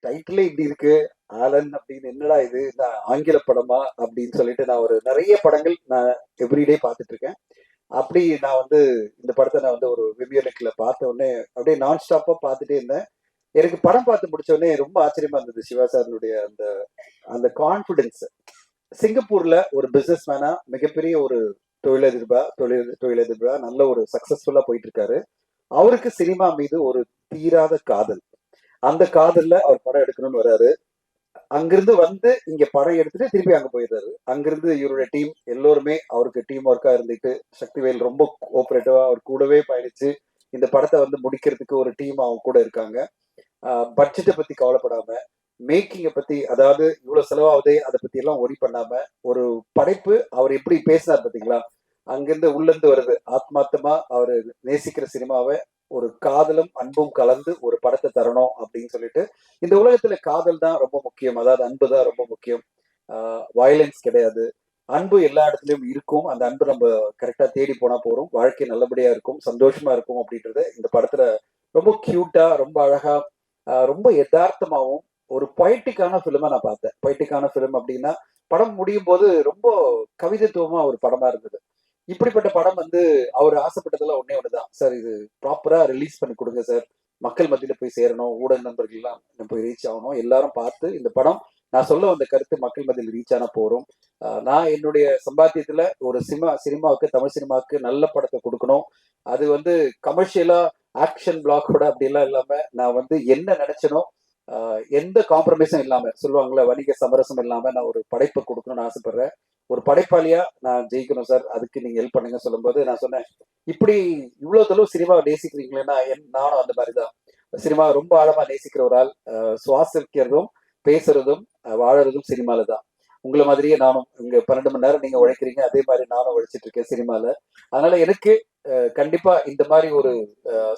டைட்டிலே இப்படி இருக்கு, ஆலன் அப்படின்னு, என்னடா இது என்ன ஆங்கில படமா அப்படின்னு சொல்லிட்டு நான் ஒரு நிறைய படங்கள் நான் எவ்ரிடே பார்த்துட்டு இருக்கேன். அப்படி நான் வந்து இந்த படத்தை நான் வந்து ஒரு விமியோலெக்ல பார்த்த உடனே அப்படியே நான் ஸ்டாப்பா பார்த்துட்டே இருந்தேன். எனக்கு படம் பார்த்து முடிச்ச உடனே ரொம்ப ஆச்சரியமா இருந்தது சிவா சாருடைய அந்த அந்த கான்பிடன்ஸ். சிங்கப்பூர்ல ஒரு பிசினஸ் மேனா, மிகப்பெரிய ஒரு தொழிலதிபரா நல்ல ஒரு சக்சஸ்ஃபுல்லா போயிட்டு இருக்காரு. அவருக்கு சினிமா மீது ஒரு தீராத காதல். அந்த காதல்ல அவர் படம் எடுக்கணும்னு வராரு. அங்கிருந்து வந்து இங்க படம் எடுத்துட்டு திருப்பி அங்க போயிடுறாரு. அங்கிருந்து இவருடைய டீம் எல்லோருமே அவருக்கு டீம் ஒர்க்கா இருந்துட்டு, சக்திவேல் ரொம்ப கோஆபரேட்டிவா அவர் கூடவே பயணிச்சு இந்த படத்தை வந்து முடிக்கிறதுக்கு ஒரு டீம் அவங்க கூட இருக்காங்க. பட்ஜெட்டை பத்தி கவலைப்படாம, மேக்கிங்கை பத்தி, அதாவது இவ்வளவு செலவாகுதே அதை பத்தி எல்லாம் ஒரி பண்ணாம, ஒரு படைப்பு அவர் எப்படி பேசினார் பாத்தீங்களா? அங்கிருந்து உள்ள இருந்து வருது ஆத்மார்த்தமா அவரு நேசிக்கிற சினிமாவை ஒரு காதலும் அன்பும் கலந்து ஒரு படத்தை தரணும் அப்படின்னு சொல்லிட்டு. இந்த உலகத்துல காதல் தான் ரொம்ப முக்கியம், அதாவது அன்பு தான் ரொம்ப முக்கியம். வயலன்ஸ் கிடையாது. அன்பு எல்லா இடத்துலயும் இருக்கும். அந்த அன்பு நம்ம கரெக்டா தேடி போனா போறோம், வாழ்க்கை நல்லபடியா இருக்கும், சந்தோஷமா இருக்கும் அப்படின்றது இந்த படத்துல ரொம்ப கியூட்டா, ரொம்ப அழகா, ரொம்ப யதார்த்தமாவும் ஒரு பொய்டிக்கான ஃபிலிமா நான் பார்த்தேன். பொய்டிக்கான ஃபிலிம் அப்படின்னா, படம் முடியும் போது ரொம்ப கவிதைத்துவமா ஒரு படமா இருந்தது. இப்படிப்பட்ட படம் வந்து அவர் ஆசைப்பட்டதெல்லாம் ஒன்னே ஒண்ணுதான், சார் இது ப்ராப்பரா ரிலீஸ் பண்ணி கொடுங்க சார், மக்கள் மத்தியில போய் சேரணும், ஊடக நண்பர்கள் எல்லாம் போய் ரீச் ஆகணும், எல்லாரும் பார்த்து இந்த படம் நான் சொல்ல வந்த கருத்து மக்கள் மத்தியில் ரீச் ஆன போறோம். நான் என்னுடைய சம்பாத்தியத்துல ஒரு சினிமாவுக்கு, தமிழ் சினிமாவுக்கு நல்ல படத்தை கொடுக்கணும். அது வந்து கமர்ஷியலா ஆக்ஷன் பிளாக்கோட அப்படிலாம் இல்லாம, நான் வந்து என்ன நினைச்சனோ எந்த காம்ப்ரமைஸும் இல்லாம, சொல்லுவாங்கல்ல வணிக சமரசம் இல்லாம நான் ஒரு படைப்பை கொடுக்கணும்னு ஆசைப்படுறேன். ஒரு படைப்பாளியா நான் ஜெயிக்கணும் சார், அதுக்கு நீங்க ஹெல்ப் பண்ணுங்க சொல்லும்போது நான் சொன்னேன், இப்படி இவ்வளவு தளவு சினிமாவை நேசிக்கிறீங்களேன்னா நானும் அந்த மாதிரிதான். சினிமா ரொம்ப ஆழமா நேசிக்கிற ஒரு ஆள். சுவாசிக்கிறதும் பேசுறதும் வாழறதும் சினிமால தான். உங்களை மாதிரியே நானும் இங்க 12 மணி நேரம் நீங்க உழைக்கிறீங்க, அதே மாதிரி நானும் உழைச்சிட்டு இருக்கேன் சினிமால. அதனால எனக்கு கண்டிப்பா இந்த மாதிரி ஒரு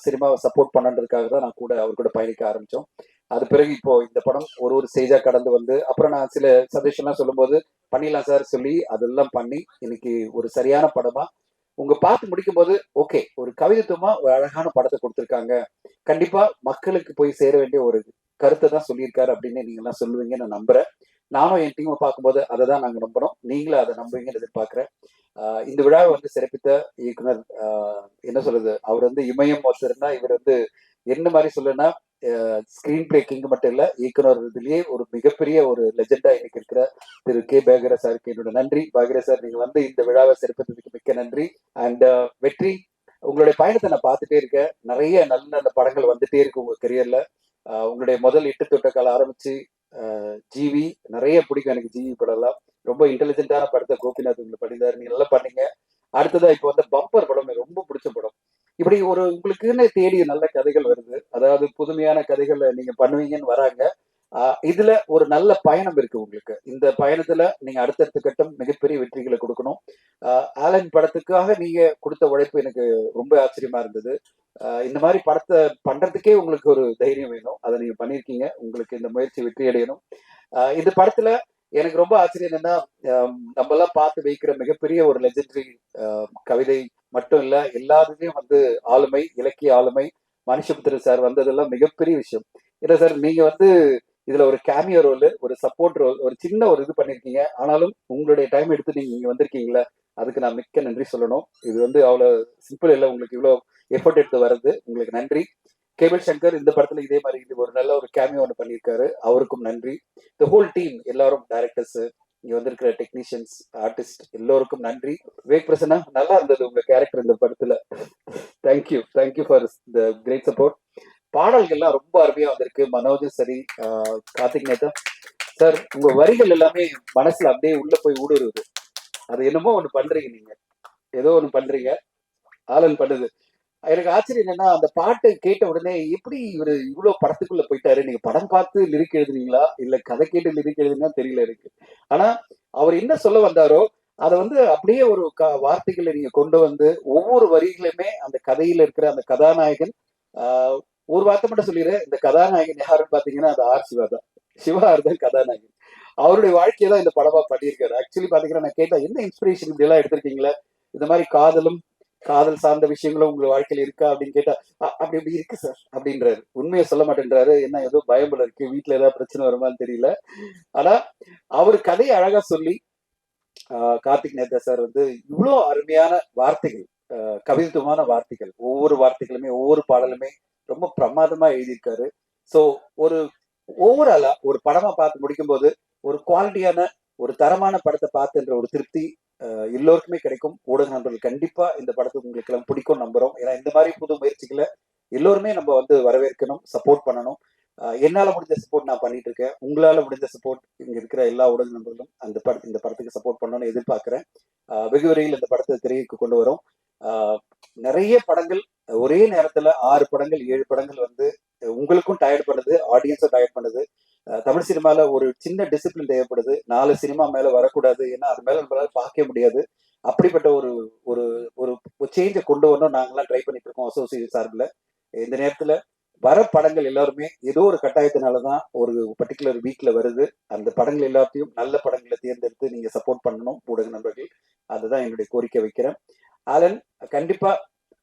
சினிமாவை சப்போர்ட் பண்ணன்றதுக்காக தான் நான் கூட அவர் கூட பயணிக்க ஆரம்பிச்சோம். அது பிறகு இப்போ இந்த படம் ஒரு ஒரு ஸ்டேஜா கடந்து வந்து, அப்புறம் நான் சில சஜஷன்லாம் சொல்லும்போது பண்ணிடலாம் சார் சொல்லி அதெல்லாம் பண்ணி இன்னைக்கு ஒரு சரியான படமா உங்க பார்த்து முடிக்கும் போது, ஓகே ஒரு கவிதைத்துவமா ஒரு அழகான படத்தை கொடுத்துருக்காங்க, கண்டிப்பா மக்களுக்கு போய் சேர வேண்டிய ஒரு கருத்தை தான் சொல்லியிருக்காரு அப்படின்னு நீங்க எல்லாம் சொல்லுவீங்கன்னு நான் நம்புறேன். நானும் என் டீமை பார்க்கும்போது அதை தான் நாங்க நம்புறோம், நீங்களும் அதை நம்புவீங்கன்னு எதிர்பார்க்கிறேன். இந்த விழாவை வந்து சிறப்பித்த இயக்குனர், என்ன சொல்றது, அவர் வந்து இமயம் ஒருத்தர்னா, இவர் வந்து என்ன மாதிரி சொல்லுன்னா, ஸ்கிரீன் பிளே கிங் மட்டும் இல்ல, இயக்குனர் இதுலயே ஒரு மிகப்பெரிய ஒரு லெஜெண்டா இன்னைக்கு இருக்கிற திரு கே பாகரா சாருக்கு என்னோட நன்றி. பாகரா சார், நீங்க வந்து இந்த விழாவை சிறப்பித்ததுக்கு மிக்க நன்றி. அண்ட் வெற்றி, உங்களுடைய பயணத்தை நான் பார்த்துட்டே இருக்கேன். நிறைய நல்ல நல்ல படங்கள் வந்துட்டே இருக்கு உங்க கரியர்ல. உங்களுடைய முதல் இட்டு தொட்டக்கால ஆரம்பிச்சு ஜிவி நிறைய பிடிக்கும் எனக்கு. ஜிவி படம்லாம் ரொம்ப இன்டெலிஜென்டான படத்தை கோபிநாத் உங்களுக்கு பண்ணியிருந்தாரு, நீங்க நல்லா பண்ணீங்க. அடுத்ததா இப்போ வந்து பம்பர் படம் எனக்கு ரொம்ப பிடிச்ச படம். இப்படி ஒரு உங்களுக்குன்னு தேடி நல்ல கதைகள் வருது, அதாவது புதுமையான கதைகள் நீங்க பண்ணுவீங்கன்னு வராங்க. இதுல ஒரு நல்ல பயணம் இருக்கு உங்களுக்கு. இந்த பயணத்துல நீங்க அடுத்தடுத்த கட்டம் மிகப்பெரிய வெற்றிகளை கொடுக்கணும். ஆலன் படத்துக்காக நீங்க கொடுத்த உழைப்பு எனக்கு ரொம்ப ஆச்சரியமா இருந்தது. இந்த மாதிரி படத்தை பண்றதுக்கே உங்களுக்கு ஒரு தைரியம் வேணும், அதை நீங்க பண்ணிருக்கீங்க. உங்களுக்கு இந்த முயற்சி வெற்றி அடையணும். இந்த படத்துல எனக்கு ரொம்ப ஆச்சரியம் என்னன்னா, நம்ம எல்லாம் பார்த்து வைக்கிற மிகப்பெரிய ஒரு லெஜெண்டரி கவிதை மட்டும் இல்ல, எல்லாத்துலயும் வந்து ஆளுமை, இலக்கிய ஆளுமை மனுஷபுத்திர சார் வந்ததெல்லாம் மிகப்பெரிய விஷயம். இல்ல சார், நீங்க வந்து இதுல ஒரு கேமியோ ரோல், ஒரு சப்போர்ட் ரோல், ஒரு சின்ன ஒரு இது பண்ணிருக்கீங்க. ஆனாலும் உங்களுடைய டைம் எடுத்து நீங்க இங்க வந்திருக்கீங்களா, அதுக்கு நான் மிக்க நன்றி சொல்லணும். இது வந்து அவ்வளவு சிம்பிள் இல்லை, உங்களுக்கு இவ்வளவு எஃபர்ட் எடுத்து வர்றது, உங்களுக்கு நன்றி. கேபிள் சங்கர் இந்த படத்துல இதே மாதிரி இது ஒரு நல்ல ஒரு கேமியோ ஒன்று பண்ணியிருக்காரு, அவருக்கும் நன்றி. த ஹோல் டீம் எல்லாரும், டைரக்டர்ஸ், இங்க வந்திருக்கிற டெக்னீஷியன்ஸ், ஆர்டிஸ்ட் எல்லோருக்கும் நன்றி. விவேக் பிரசன்னா, நல்லா இருந்தது உங்க கேரக்டர் இந்த படத்துல. Thank you for the great support. பாடல்கள்லாம் ரொம்ப அருமையா வந்திருக்கு, மனோஜும் சரி, கார்த்திக் நேதா சார், உங்க வரிகள் எல்லாமே மனசுல அப்படியே உள்ள போய் ஊடுருவுது. அது என்னமோ ஒண்ணு பண்றீங்க நீங்க, ஏதோ ஒண்ணு பண்றீங்க, ஆலன் பண்ணுது. எனக்கு ஆச்சரியம் என்னன்னா, அந்த பாட்டை கேட்ட உடனே எப்படி இவரு இவ்வளவு படத்துக்குள்ள போயிட்டாரு. நீங்க படம் பார்த்து லிரிக் எழுதுனீங்களா, இல்ல கதை கேட்டு லிரிக் எழுதுனா தெரியல இருக்கு. ஆனா அவர் என்ன சொல்ல வந்தாரோ அதை வந்து அப்படியே ஒரு வார்த்தைகளை நீங்க கொண்டு வந்து, ஒவ்வொரு வரிகளுமே அந்த கதையில இருக்கிற அந்த கதாநாயகன். ஒரு வார்த்தை மட்டும் சொல்லிடுறேன், இந்த கதாநாயகன் யாருன்னு பாத்தீங்கன்னா அது ஆர் சிவா தான். சிவா தான் கதாநாயகன். அவருடைய வாழ்க்கையை தான் இந்த படமா பண்ணியிருக்காரு. ஆக்சுவலி பாத்தீங்கன்னா, நான் கேட்டா என்ன இன்ஸ்பிரேஷன் இப்படி எல்லாம் எடுத்திருக்கீங்களா, இந்த மாதிரி காதலும் காதல் சார்ந்த விஷயங்களும் உங்க வாழ்க்கையில இருக்கா அப்படின்னு கேட்டா, அப்படி அப்படி இருக்கு சார் அப்படின்றாரு. உண்மையை சொல்ல மாட்டேன்றாரு. என்ன ஏதோ பயம் போல இருக்கு. வீட்ல ஏதாவது பிரச்சனை வருமான்னு தெரியல. ஆனா, அவரு கதைய அழகா சொல்லி, கார்த்திக் நேத்தா சார் வந்து இவ்ளோ அருமையான வார்த்தைகள், கவித்துவமான வார்த்தைகள். ஒவ்வொரு வார்த்தைகளுமே, ஒவ்வொரு பாடலுமே ரொம்ப பிரமாதமா எழுதியிருக்காரு. ஸோ ஒரு ஓவராலா ஒரு படமா பார்த்து முடிக்கும்போது, ஒரு குவாலிட்டியான, ஒரு தரமான படத்த பார்த்துன்ற ஒரு திருப்தி எல்லோருக்குமே கிடைக்கும். ஊடக நண்பர்கள் கண்டிப்பா இந்த படத்துக்கு உங்களுக்கு எல்லாம் பிடிக்கும் நம்புறோம். ஏன்னா இந்த மாதிரி புது முயற்சிகள எல்லோருமே நம்ம வந்து வரவேற்கணும், சப்போர்ட் பண்ணணும். என்னால முடிஞ்ச சப்போர்ட் நான் பண்ணிட்டு இருக்கேன். உங்களால முடிஞ்ச சப்போர்ட் இங்க இருக்கிற எல்லா ஊடக நண்பர்களும் இந்த படத்துக்கு சப்போர்ட் பண்ணணும்னு எதிர்பார்க்கிறேன். வெகு விரைவில் இந்த படத்தை திரைக்கு கொண்டு வரோம். நிறைய படங்கள் ஒரே நேரத்துல 6 படங்கள் 7 படங்கள் வந்து உங்களுக்கும் டயர்ட் பண்ணுது, ஆடியன்ஸும் டயர்ட் பண்ணுது. தமிழ் சினிமால ஒரு சின்ன டிசிப்ளின் தேவைப்படுது. 4 சினிமா மேல வரக்கூடாது. ஏன்னா அது மேல நம்மளால பார்க்கவே முடியாது. அப்படிப்பட்ட ஒரு ஒரு ஒரு சேஞ்ச கொண்டு வரணும் நாங்கெல்லாம் ட்ரை பண்ணிட்டு இருக்கோம் அசோசியேட் சார்பில். இந்த நேரத்துல வர படங்கள் எல்லாருமே ஏதோ ஒரு கட்டாயத்தினாலதான் ஒரு பர்டிகுலர் வீக்ல வருது. அந்த படங்கள் எல்லாத்தையும் நல்ல படங்களை தேர்ந்தெடுத்து நீங்க சப்போர்ட் பண்ணணும் ஊடக நண்பர்கள். அதுதான் என்னுடைய கோரிக்கை வைக்கிறேன். ஆலன் கண்டிப்பா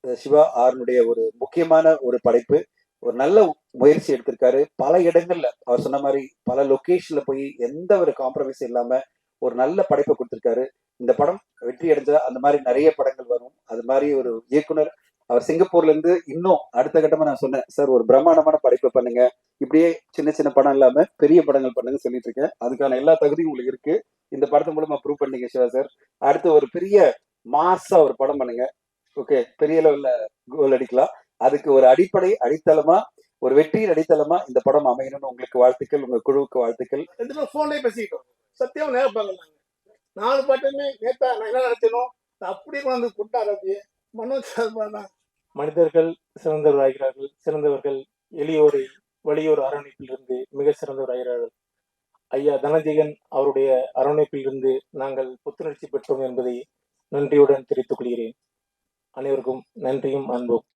சிவா ஆறுனுடைய ஒரு முக்கியமான ஒரு படைப்பு. ஒரு நல்ல முயற்சி எடுத்திருக்காரு. பல இடங்கள்ல அவர் சொன்ன மாதிரி பல லொகேஷன்ல போய் எந்த ஒரு காம்ப்ரமைஸ் இல்லாம ஒரு நல்ல படைப்பை கொடுத்திருக்காரு. இந்த படம் வெற்றி அடைஞ்சா அந்த மாதிரி நிறைய படங்கள் வரும். அது மாதிரி ஒரு இயக்குனர் அவர் சிங்கப்பூர்ல இருந்து இன்னும் அடுத்த கட்டமா நான் சொன்னேன், சார் ஒரு பிரம்மாண்டமான படைப்பை பண்ணுங்க, இப்படியே சின்ன சின்ன படம் இல்லாம பெரிய படங்கள் பண்ணுங்க சொல்லிட்டு இருக்கேன். அதுக்கான எல்லா தகுதியும் உங்களுக்கு இருக்கு. இந்த படத்து மூலமா ப்ரூவ் பண்ணீங்க சிவா சார். அடுத்து ஒரு பெரிய மாசா ஒரு படம் பண்ணுங்க. ஓகே, பெரிய லெவல்ல கோல் அடிக்கலாம். அதுக்கு ஒரு அடிப்படை அடித்தளமா, ஒரு வெற்றியின் அடித்தளமா இந்த படம் அமையணும்னு உங்களுக்கு வாழ்த்துக்கள், உங்க குழுவுக்கு வாழ்த்துக்கள். 2 பேரும் ஃபோன்லயே பேசிக்கிட்டோம். சத்தியமா நேரா பார்க்கல நாங்க. 4 பாட்டுமே நேத்தா நான் என்ன நினைச்சேனோ அப்படியே கொண்டாந்து கொடுத்தாரு. அப்படியே மனோஜ் தான். மனிதர்கள் சிறந்தவராகிறார்கள், சிறந்தவர்கள் எளியோரை வலியோர் அரவணைப்பிலிருந்து மிக சிறந்தவராகிறார்கள். ஐயா தனஜெகன் அவருடைய அரவணைப்பிலிருந்து நாங்கள் புத்துணர்ச்சி பெற்றோம் என்பதை நன்றியுடன் தெரிவித்துக் கொள்கிறேன். அனைவருக்கும் நன்றியும் அன்பும்.